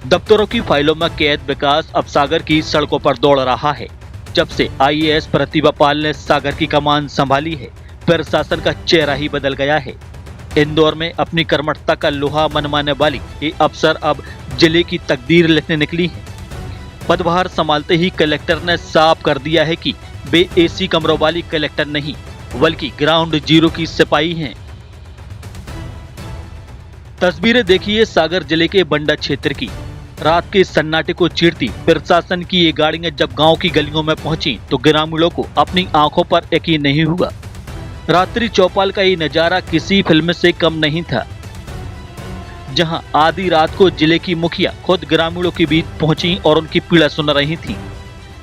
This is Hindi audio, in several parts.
दफ्तरों की फाइलों में कैद विकास अब सागर की सड़कों पर दौड़ रहा है। जब से आईएएस प्रतिभा पाल ने सागर की कमान संभाली है, प्रशासन का चेहरा ही बदल गया है। इंदौर में अपनी कर्मठता का लोहा मनवाने वाली ये अफसर अब जिले की तकदीर लिखने निकली है। पदभार संभालते ही कलेक्टर ने साफ कर दिया है कि वे एसी कमरों वाली कलेक्टर नहीं, बल्कि ग्राउंड जीरो की सिपाही हैं। तस्वीरें देखिए सागर जिले के बंडा क्षेत्र की। रात के सन्नाटे को चीरती प्रशासन की ये गाड़ियां जब गांव की गलियों में पहुंची तो ग्रामीणों को अपनी आंखों पर यकीन नहीं हुआ। रात्रि चौपाल का ये नजारा किसी फिल्म से कम नहीं था, जहां आधी रात को जिले की मुखिया खुद ग्रामीणों के बीच पहुंची और उनकी पीड़ा सुन रही थी।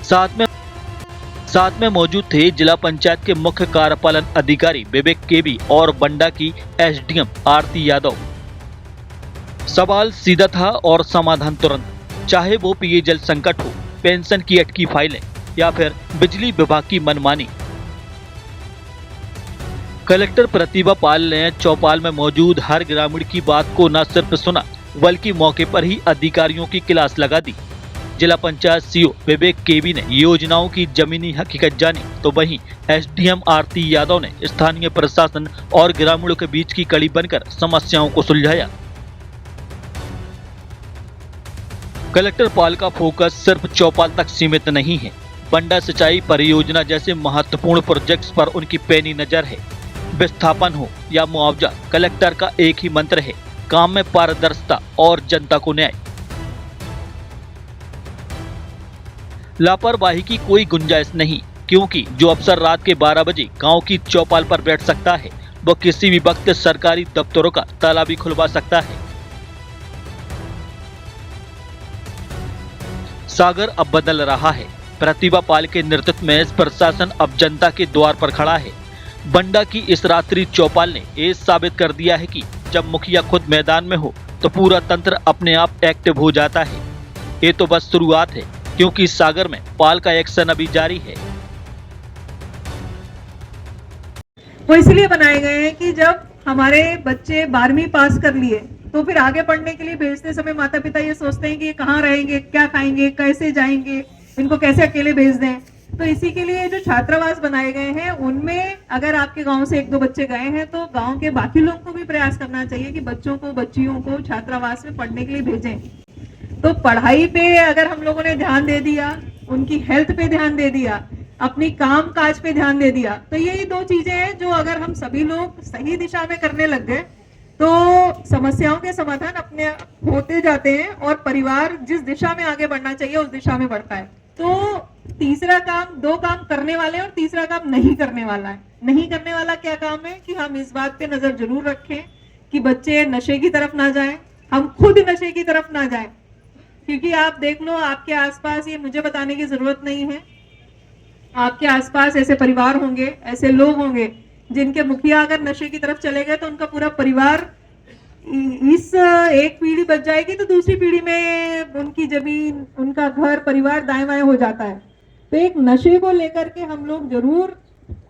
साथ में मौजूद थे जिला पंचायत के मुख्य कार्यपालन अधिकारी विवेक केबी और बंडा की एसडीएम आरती यादव। सवाल सीधा था और समाधान तुरंत, चाहे वो पेयजल संकट हो, पेंशन की अटकी फाइलें या फिर बिजली विभाग की मनमानी। कलेक्टर प्रतिभा पाल ने चौपाल में मौजूद हर ग्रामीण की बात को न सिर्फ सुना, बल्कि मौके पर ही अधिकारियों की क्लास लगा दी। जिला पंचायत सीओ विवेक केबी ने योजनाओं की जमीनी हकीकत जानी, तो वहीं एसडीएम आरती यादव ने स्थानीय प्रशासन और ग्रामीणों के बीच की कड़ी बनकर समस्याओं को सुलझाया। कलेक्टर पाल का फोकस सिर्फ चौपाल तक सीमित नहीं है। बंडा सिंचाई परियोजना जैसे महत्वपूर्ण प्रोजेक्ट्स पर उनकी पैनी नजर है। विस्थापन हो या मुआवजा, कलेक्टर का एक ही मंत्र है, काम में पारदर्शिता और जनता को न्याय। लापरवाही की कोई गुंजाइश नहीं, क्योंकि जो अफसर रात के 12 बजे गांव की चौपाल पर बैठ सकता है, वो किसी भी वक्त सरकारी दफ्तरों का ताला भी खुलवा सकता है। सागर अब बदल रहा है। प्रतिभा पाल के नेतृत्व में प्रशासन अब जनता के द्वार पर खड़ा है। बंडा की इस रात्रि चौपाल ने ये साबित कर दिया है कि जब मुखिया खुद मैदान में हो तो पूरा तंत्र अपने आप एक्टिव हो जाता है। ये तो बस शुरुआत है, क्योंकि सागर में पाल का एक्शन अभी जारी है। वो इसलिए बनाए गए हैं कि जब हमारे बच्चे 12वीं पास कर लिए तो फिर आगे पढ़ने के लिए भेजते समय माता पिता ये सोचते हैं कि ये कहाँ रहेंगे, क्या खाएंगे, कैसे जाएंगे, इनको कैसे अकेले भेज दें। तो इसी के लिए जो छात्रावास बनाए गए हैं, उनमें अगर आपके गांव से 1-2 बच्चे गए हैं तो गांव के बाकी लोगों को भी प्रयास करना चाहिए कि बच्चों को, बच्चियों को छात्रावास में पढ़ने के लिए भेजें। तो पढ़ाई पे अगर हम लोगों ने ध्यान दे दिया, उनकी हेल्थ पे ध्यान दे दिया, अपनी काम काज पे ध्यान दे दिया, तो यही 2 चीजें हैं जो अगर हम सभी लोग सही दिशा में करने लग गए तो समस्याओं के समाधान अपने होते जाते हैं और परिवार जिस दिशा में आगे बढ़ना चाहिए उस दिशा में बढ़ता है। तो तीसरा काम, 2 काम करने वाले हैं और तीसरा काम नहीं करने वाला है। नहीं करने वाला क्या काम है कि हम इस बात पे नजर जरूर रखें कि बच्चे नशे की तरफ ना जाएं, हम खुद नशे की तरफ ना जाएं। क्योंकि आप देख लो आपके आसपास, ये मुझे बताने की जरूरत नहीं है, आपके आसपास ऐसे परिवार होंगे, ऐसे लोग होंगे जिनके मुखिया अगर नशे की तरफ चले गए तो उनका पूरा परिवार, इस एक पीढ़ी बच जाएगी तो दूसरी पीढ़ी में उनकी जमीन, उनका घर, परिवार दाएं बाएं हो जाता है। तो एक नशे को लेकर के हम लोग जरूर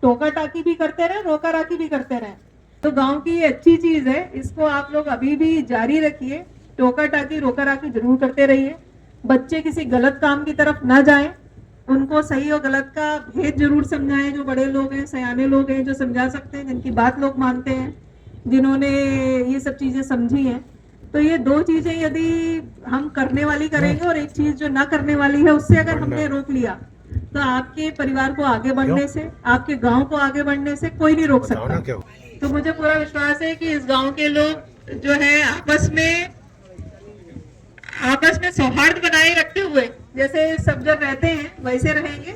टोका टाकी भी करते रहे, रोका राकी भी करते रहे। तो गांव की ये अच्छी चीज है, इसको आप लोग अभी भी जारी रखिए। टोका टाकी, रोका राकी जरूर करते रहिए। बच्चे किसी गलत काम की तरफ ना जाएं, उनको सही और गलत का भेद जरूर समझाएं। जो बड़े लोग हैं, सयाने लोग हैं, जो समझा सकते हैं, जिनकी बात लोग मानते हैं, जिन्होंने ये सब चीजें समझी हैं। तो ये 2 चीजें यदि हम करने वाली करेंगे और एक चीज जो ना करने वाली है उससे अगर हमने रोक लिया तो आपके परिवार को आगे बढ़ने से, आपके गांव को आगे बढ़ने से कोई नहीं रोक सकता। तो मुझे पूरा विश्वास है कि इस गांव के लोग जो है आपस में सौहार्द बनाए रखते हुए जैसे सब जब रहते हैं वैसे रहेंगे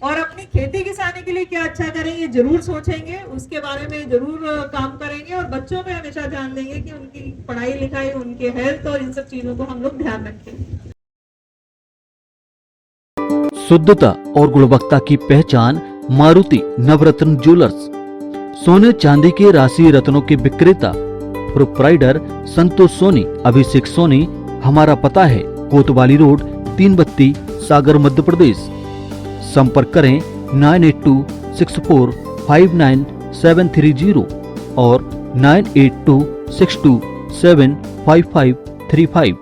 और अपनी खेती किसानी के लिए क्या अच्छा करें ये जरूर सोचेंगे, उसके बारे में जरूर काम करेंगे और बच्चों पे हमेशा ध्यान देंगे कि उनकी पढ़ाई लिखाई, उनके हेल्थ और इन सब चीजों को हम लोग ध्यान रखें। शुद्धता और गुणवत्ता की पहचान मारुति नवरत्न ज्वेलर्स। सोने चांदी के राशि रत्नों के विक्रेता प्रोप्राइटर संतोष सोनी, अभिषेक सोनी। हमारा पता है कोतवाली रोड, 3 बत्ती, सागर, मध्य प्रदेश। संपर्क करें 9826459730 और 9826275535।